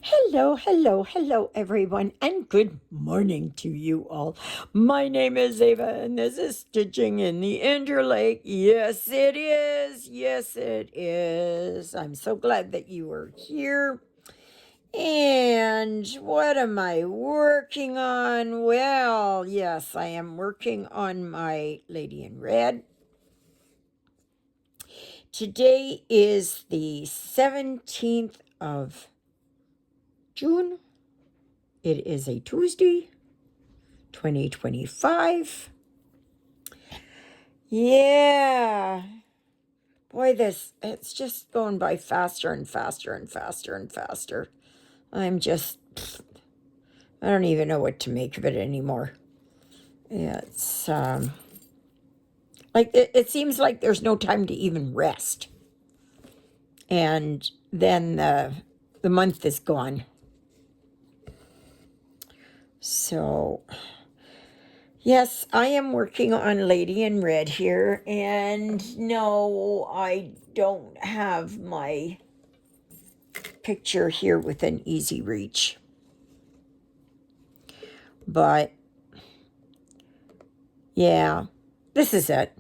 Hello, hello, hello, everyone, and good morning to you all. My name is Ava, and this is Stitching in the Interlake. Yes, it is. Yes, it is. I'm so glad that you are here. And what am I working on? Well, yes, I am working on my Lady in Red. Today is the 17th of June. It is a Tuesday, 2025. Yeah. Boy, it's just going by faster and faster and faster and faster. I'm just, I don't even know what to make of it anymore. It's, like, it seems like there's no time to even rest. And then the month is gone. So, yes, I am working on Lady in Red here, and no, I don't have my picture here within easy reach. But, yeah, this is it.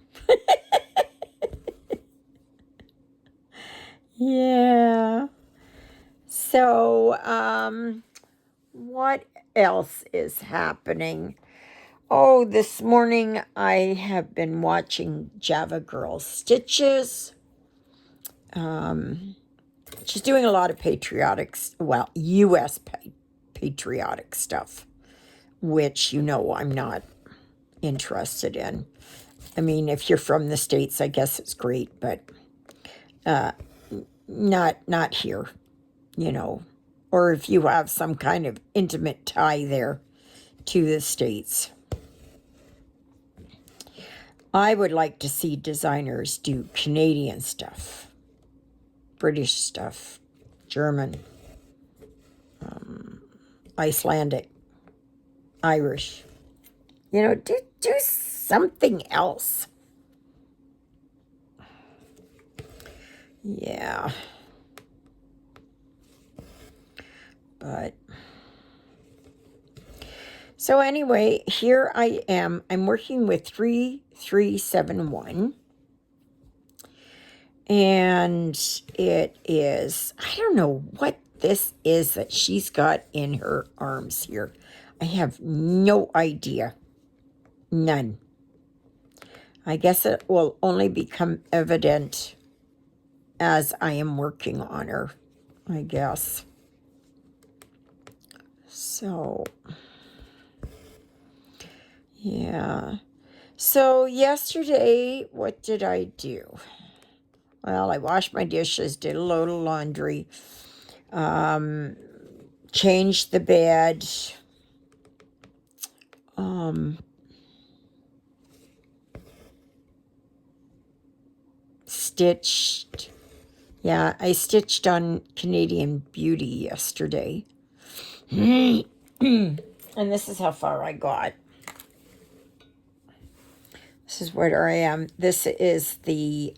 Yeah. So, what else is happening? Oh, this morning I have been watching Java Girl Stitches. She's doing a lot of U.S. patriotic stuff, which, I'm not interested in. I mean, if you're from the States, I guess it's great, but not here, or if you have some kind of intimate tie there to the States. I would like to see designers do Canadian stuff, British stuff, German, Icelandic, Irish. Do something else. Yeah. But so anyway, here I am. I'm working with 3371. And it is, I don't know what this is that she's got in her arms here. I have no idea. None. I guess it will only become evident as I am working on her, I guess. So, yeah. So yesterday, what did I do? Well, I washed my dishes, did a load of laundry, changed the bed, stitched. Yeah, I stitched on Canadian Beauty yesterday. And this is how far I got. This is where I am. This is the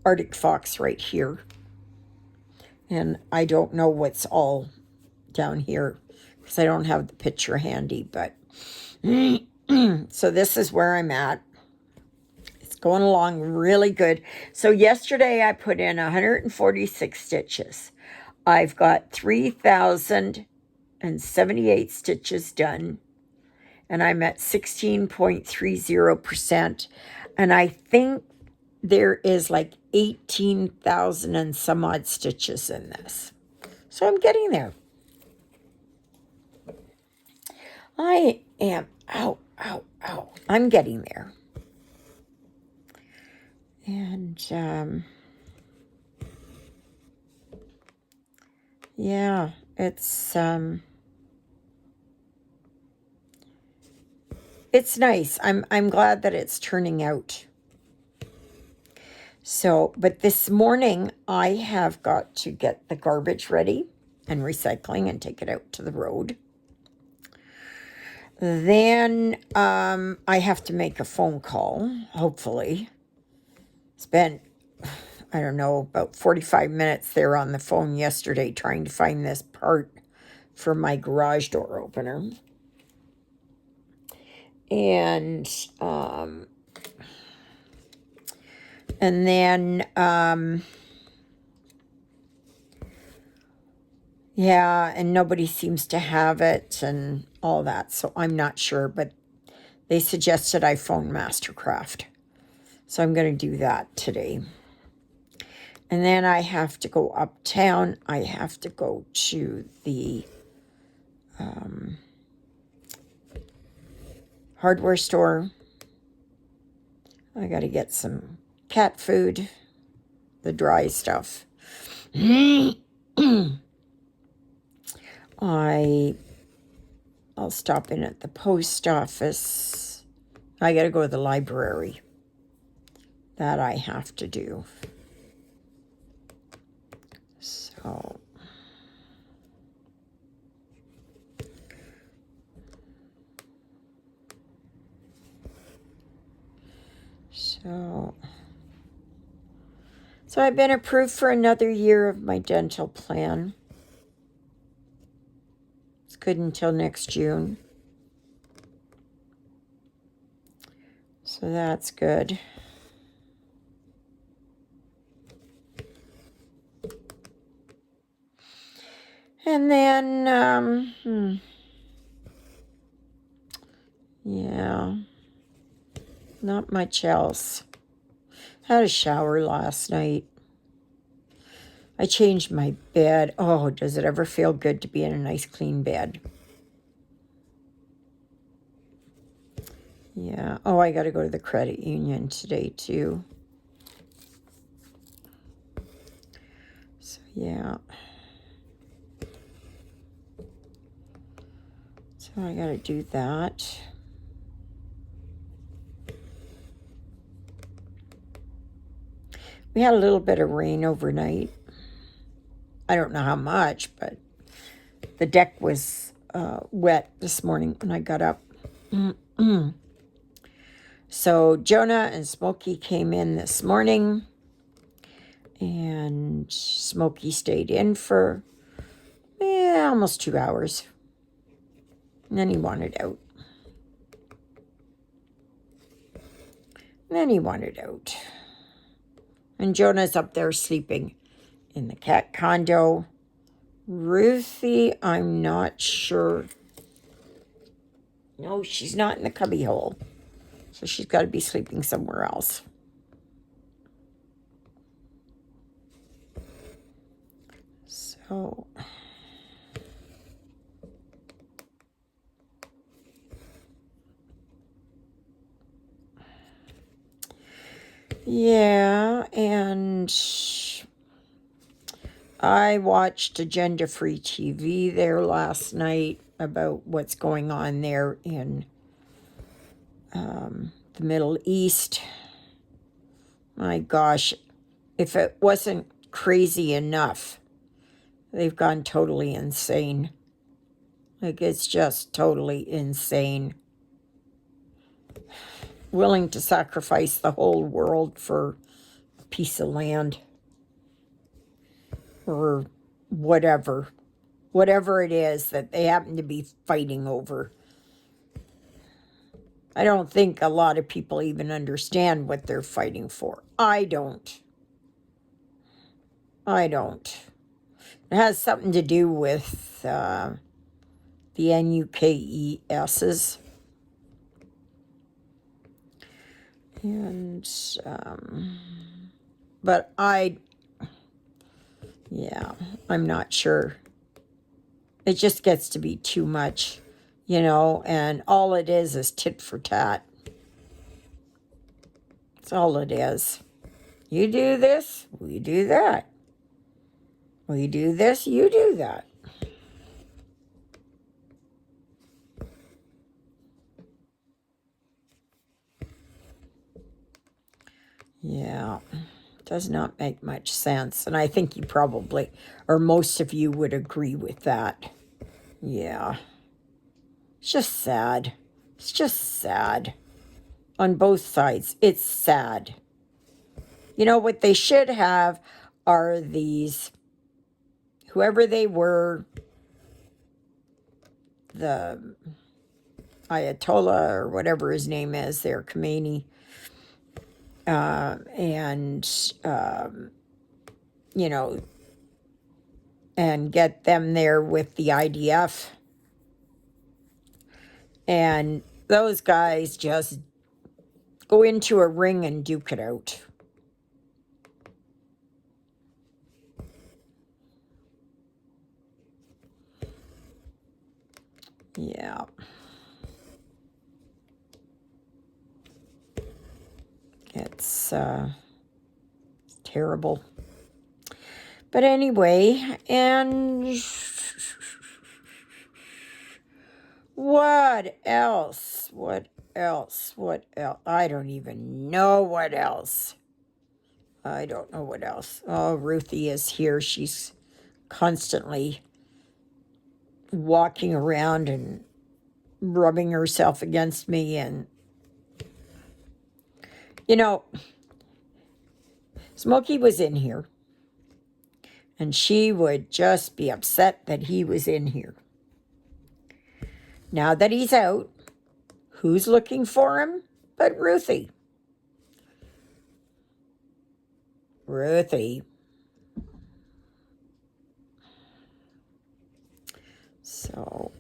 Arctic Fox right here. And I don't know what's all down here because I don't have the picture handy. But so this is where I'm at. It's going along really good. So yesterday I put in 146 stitches. I've got 3,078 stitches done, and I'm at 16.30%. And I think there is like 18,000 and some odd stitches in this. So I'm getting there. I am, ow, ow, ow. I'm getting there. And, yeah, it's nice. I'm glad that it's turning out. So, but this morning I have got to get the garbage ready and recycling and take it out to the road. Then I have to make a phone call, hopefully. Spent I don't know, about 45 minutes there on the phone yesterday trying to find this part for my garage door opener. And then, yeah, and nobody seems to have it and all that, so I'm not sure, but they suggested I phone Mastercraft. So I'm going to do that today. And then I have to go uptown. I have to go to the hardware store. I got to get some cat food, the dry stuff. I'll stop in at the post office. I got to go to the library. That I have to do. So I've been approved for another year of my dental plan. It's good until next June. So that's good. And then, yeah, not much else. Had a shower last night. I changed my bed. Oh, does it ever feel good to be in a nice clean bed? Yeah. Oh, I got to go to the credit union today, too. So, yeah. So I got to do that. We had a little bit of rain overnight. I don't know how much, but the deck was wet this morning when I got up. So Jonah and Smokey came in this morning, and Smokey stayed in for almost 2 hours. And then he wanted out. And Jonah's up there sleeping in the cat condo. Ruthie, I'm not sure. No, she's not in the cubby hole. So she's got to be sleeping somewhere else. So, yeah, and I watched Agenda Free TV there last night about what's going on there in the Middle East. My gosh, if it wasn't crazy enough, they've gone totally insane. Like, it's just totally insane. Willing to sacrifice the whole world for a piece of land. Or whatever. Whatever it is that they happen to be fighting over. I don't think a lot of people even understand what they're fighting for. I don't. It has something to do with the NUKESs. And, but I'm not sure. It just gets to be too much, and all it is tit for tat. That's all it is. You do this, we do that. We do this, you do that. Yeah, does not make much sense. And I think you probably, or most of you would agree with that. Yeah. It's just sad. On both sides, it's sad. You know, what they should have are these, whoever they were, the Ayatollah or whatever his name is there, Khomeini, and, you know, and get them there with the IDF. And those guys just go into a ring and duke it out. Yeah. It's terrible. But anyway, and what else? What else? What else? I don't even know what else. I don't know what else. Oh, Ruthie is here. She's constantly walking around and rubbing herself against me. And, you know, Smokey was in here, and she would just be upset that he was in here. Now that he's out, who's looking for him but Ruthie? Ruthie. So,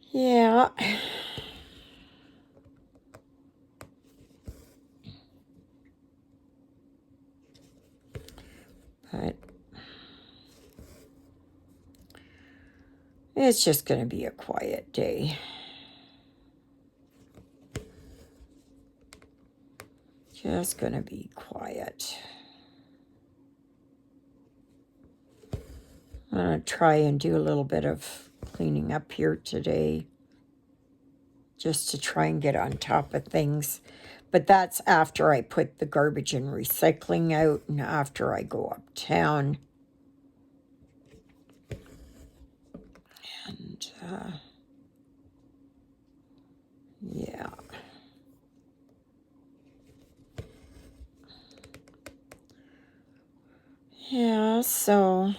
yeah. But it's just going to be a quiet day. Just going to be quiet. I'm going to try and do a little bit of cleaning up here today, just to try and get on top of things. But that's after I put the garbage and recycling out and after I go uptown. And, yeah. Yeah, so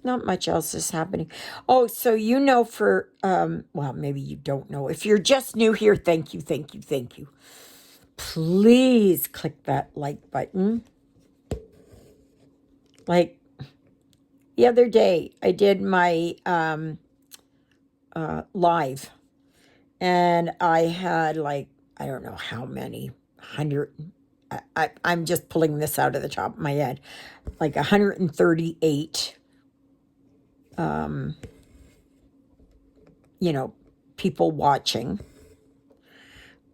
not much else is happening. Oh, so you know for, well, maybe you don't know. If you're just new here, thank you, thank you, thank you. Please click that like button. Like the other day, I did my live, and I had like, I don't know how many, 100, I'm just pulling this out of the top of my head, like 138 you know, people watching.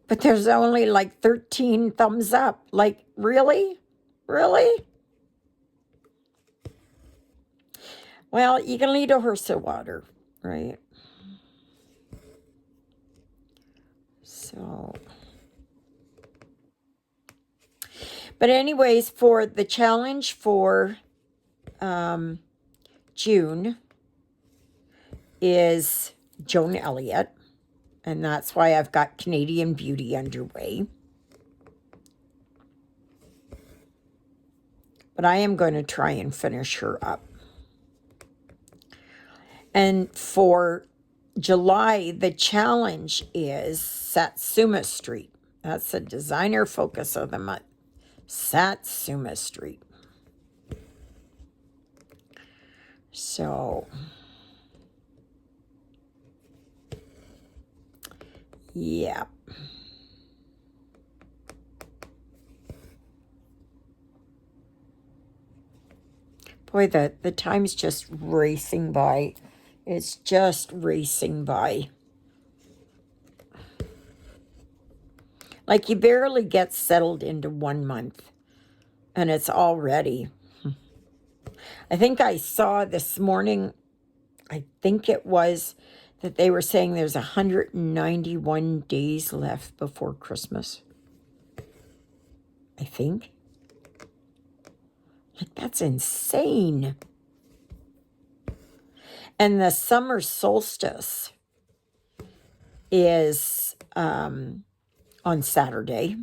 But there's only like 13 thumbs up. Like, really? Really? Well, you can lead a horse to water, right? So, but anyways, for the challenge for June is Joan Elliott. And that's why I've got Canadian Beauty underway. But I am going to try and finish her up. And for July, the challenge is Satsuma Street. That's the designer focus of the month. Satsuma Street. So, yeah. Boy, the time's just racing by. It's just racing by. Like you barely get settled into 1 month, and it's already. I think I saw this morning, I think it was, that they were saying there's 191 days left before Christmas. I think. Like, that's insane. And the summer solstice is on Saturday.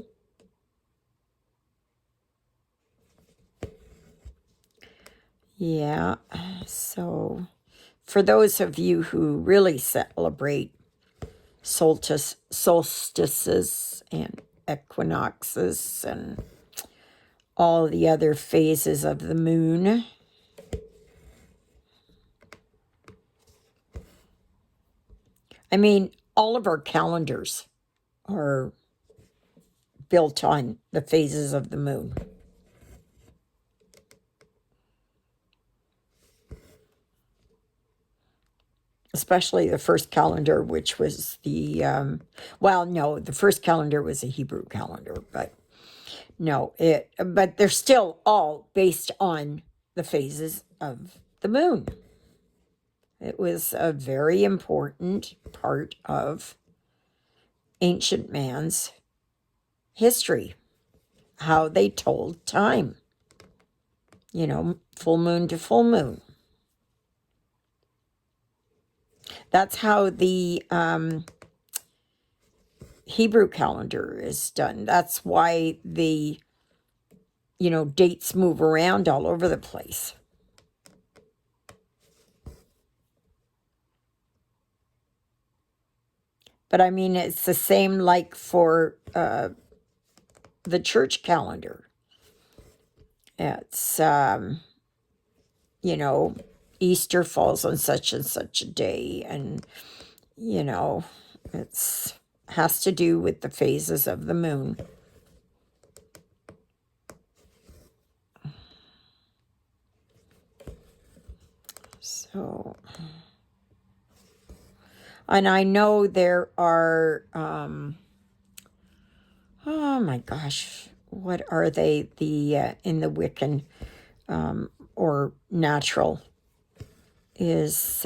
Yeah, so for those of you who really celebrate solstices and equinoxes and all the other phases of the moon, I mean, all of our calendars are built on the phases of the moon. Especially the first calendar, which was the, well, no, the first calendar was a Hebrew calendar, but no, but they're still all based on the phases of the moon. It was a very important part of ancient man's history, how they told time, full moon to full moon. That's how the Hebrew calendar is done. That's why the, dates move around all over the place. But I mean, it's the same like for the church calendar. It's, Easter falls on such and such a day, and, it's has to do with the phases of the moon. So, and I know there are, oh my gosh, what are they? The in the Wiccan or natural is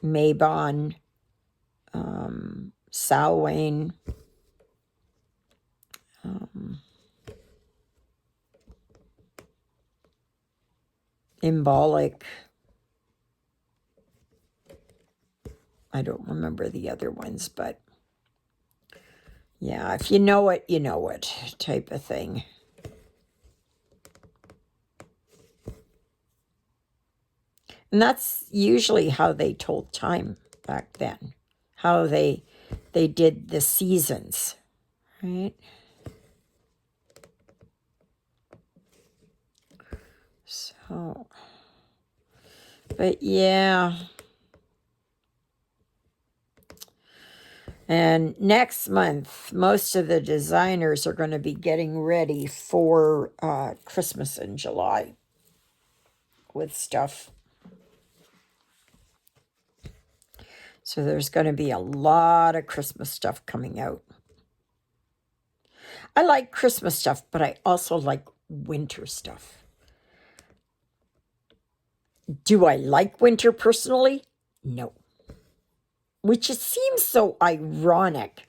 Mabon, Samhain, Embolic. I don't remember the other ones, but yeah, if you know it, you know it, type of thing. And that's usually how they told time back then, how they did the seasons, right? So, but yeah. And next month, most of the designers are going to be getting ready for Christmas in July with stuff. So there's going to be a lot of Christmas stuff coming out. I like Christmas stuff, but I also like winter stuff. Do I like winter personally? No. Which it seems so ironic.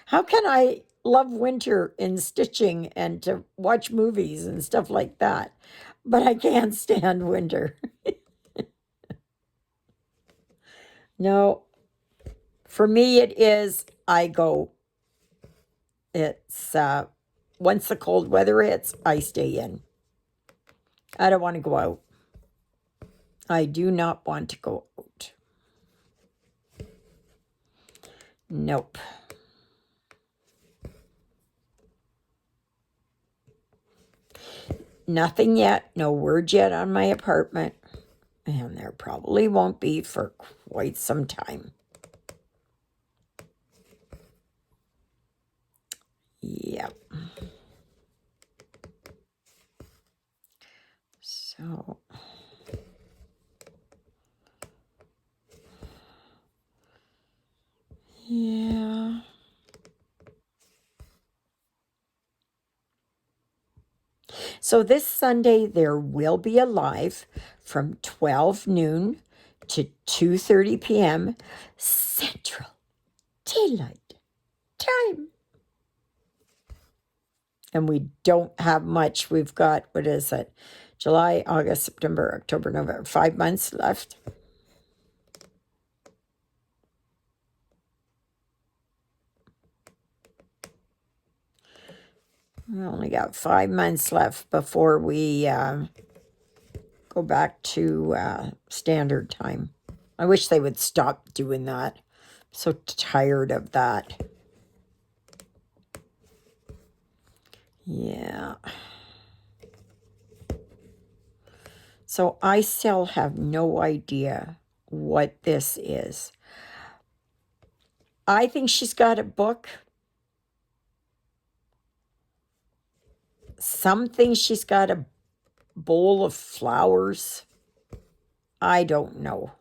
How can I love winter in stitching and to watch movies and stuff like that, but I can't stand winter? No, for me it is, it's, once the cold weather hits, I stay in. I don't want to go out. I do not want to go out. Nope. Nothing yet. No word yet on my apartment. And there probably won't be for quite some time. Yep. So, yeah. So this Sunday, there will be a live from 12 noon to 2:30 p.m. Central Daylight Time. And we don't have much. We've got, what is it? July, August, September, October, November, 5 months left. We only got 5 months left before we go back to standard time. I wish they would stop doing that. I'm so tired of that. Yeah. So I still have no idea what this is. I think she's got a book. Some think she's got a bowl of flowers. I don't know.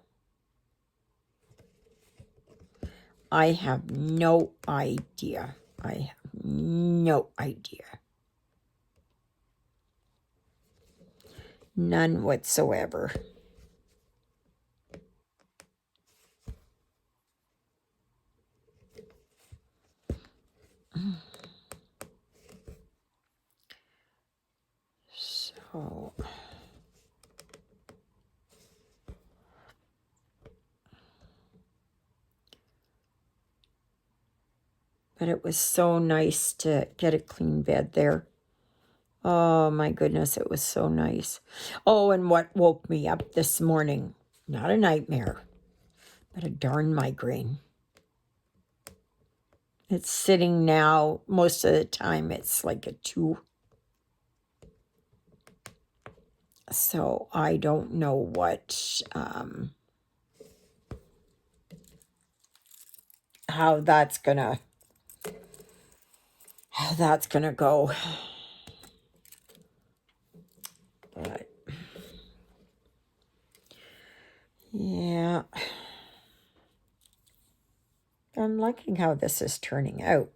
I have no idea. I have no idea. None whatsoever. So, but it was so nice to get a clean bed there. Oh my goodness, it was so nice. Oh, and what woke me up this morning, not a nightmare, but a darn migraine. It's sitting now, most of the time it's like a 2. So I don't know what, how that's gonna go. But yeah, I'm liking how this is turning out.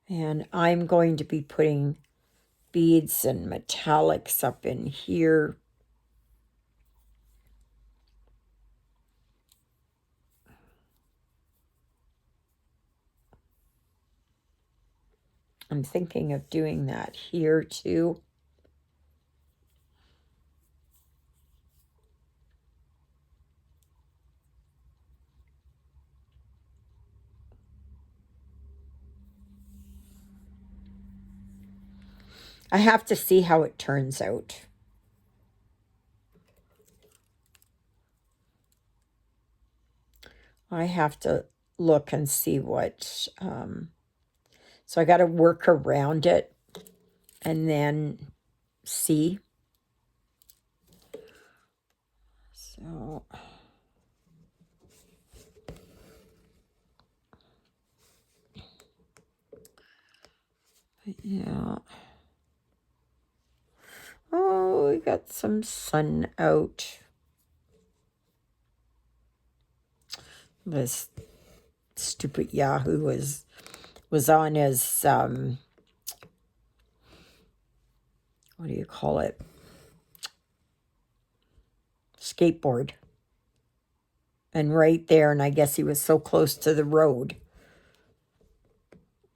And I'm going to be putting beads and metallics up in here. I'm thinking of doing that here too. I have to see how it turns out. I have to look and see what, so I got to work around it and then see. So, yeah. Oh, we got some sun out. This stupid Yahoo was on his, what do you call it? Skateboard. And right there, and I guess he was so close to the road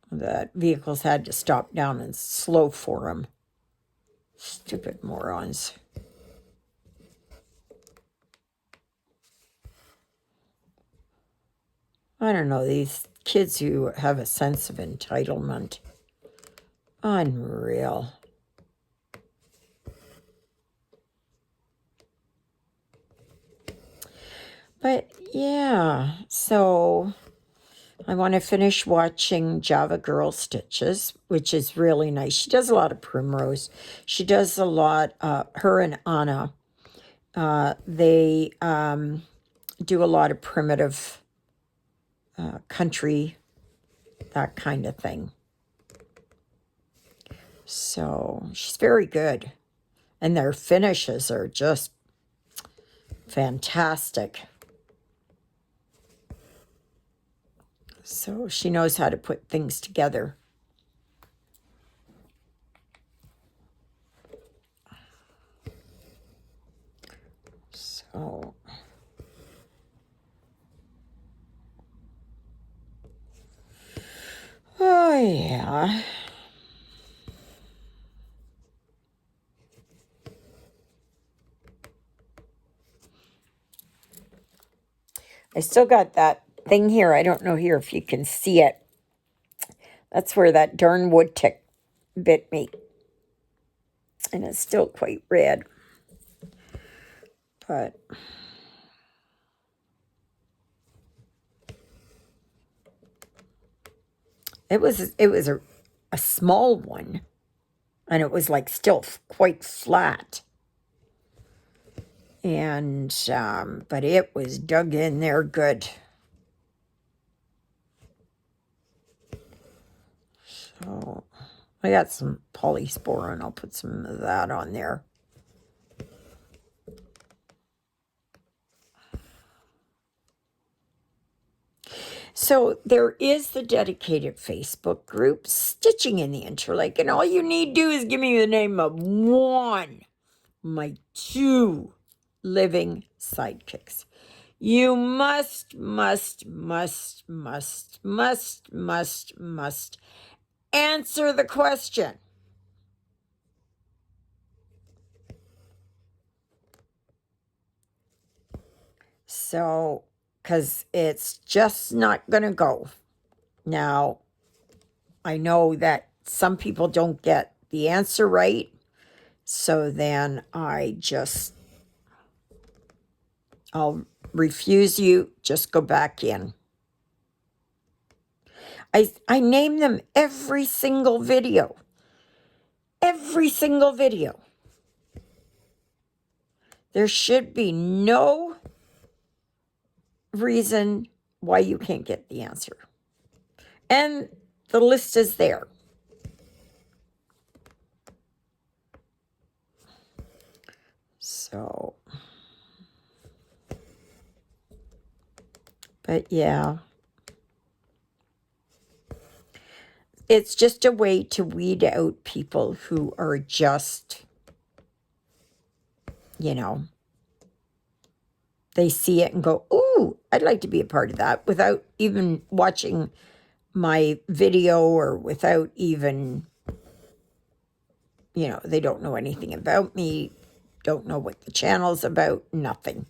that vehicles had to stop down and slow for him. Stupid morons. I don't know, these kids who have a sense of entitlement. Unreal. But yeah, so I want to finish watching Java Girl Stitches, which is really nice. She does a lot of primrose. She does a lot, her and Anna, they do a lot of primitive country, that kind of thing. So she's very good. And their finishes are just fantastic. So she knows how to put things together. So, oh yeah. I still got that thing here. I don't know here if you can see it. That's where that darn wood tick bit me. And it's still quite red. But it was a small one. And it was like still quite flat. And, but it was dug in there good. So, I got some polysporin. I'll put some of that on there. So, there is the dedicated Facebook group, Stitching in the Interlake. And all you need to do is give me the name of one, my 2 living sidekicks. You must answer the question. So, because it's just not going to go. Now, I know that some people don't get the answer right. So then I'll refuse you. Just go back in. I name them every single video. Every single video. There should be no reason why you can't get the answer. And the list is there. So, but yeah. It's just a way to weed out people who are just, they see it and go, ooh, I'd like to be a part of that, without even watching my video or without even, they don't know anything about me, don't know what the channel's about, nothing.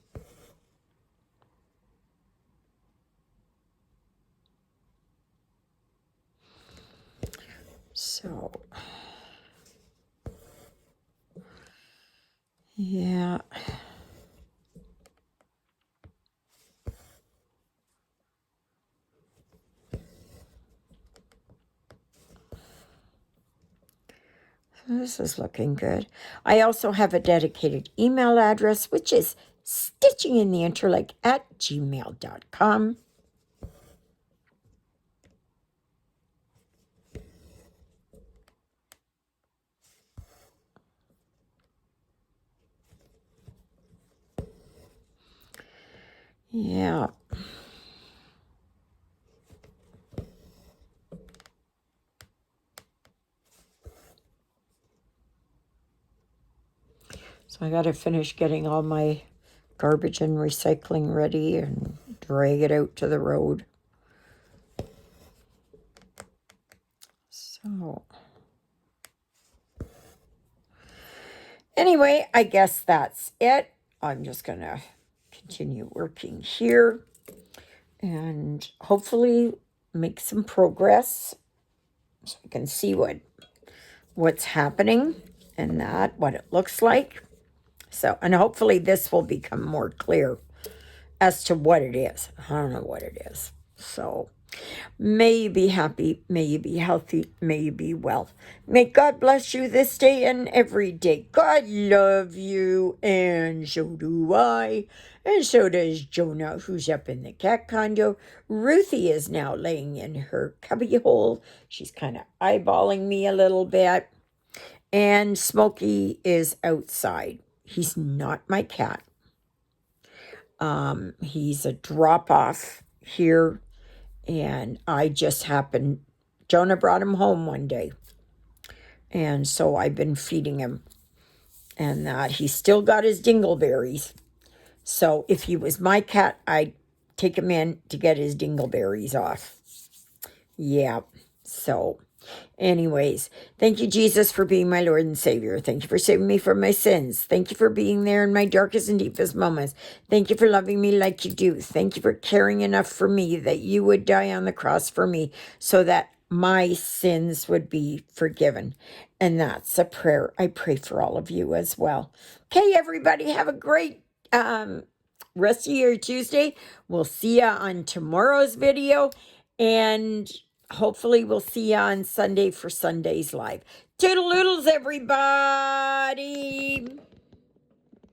So, yeah. This is looking good. I also have a dedicated email address, which is stitchingintheinterlake@gmail.com. Yeah. So I got to finish getting all my garbage and recycling ready and drag it out to the road. So anyway, I guess that's it. I'm just going to continue working here and hopefully make some progress so I can see what's happening and what it looks like. So, and hopefully this will become more clear as to what it is. I don't know what it is. So, may you be happy, may you be healthy, may you be well. May God bless you this day and every day. God love you, and so do I. And so does Jonah, who's up in the cat condo. Ruthie is now laying in her cubby hole. She's kind of eyeballing me a little bit. And Smokey is outside. He's not my cat. He's a drop-off here. And I just happened, Jonah brought him home one day. And so I've been feeding him. And he's still got his dingleberries. So if he was my cat, I'd take him in to get his dingleberries off. Yeah. So anyways, thank you, Jesus, for being my Lord and Savior. Thank you for saving me from my sins. Thank you for being there in my darkest and deepest moments. Thank you for loving me like you do. Thank you for caring enough for me that you would die on the cross for me so that my sins would be forgiven. And that's a prayer I pray for all of you as well. Okay, everybody, have a great rest of your Tuesday. We'll see you on tomorrow's video, and hopefully we'll see you on Sunday for Sunday's Live. Toodaloodles, everybody!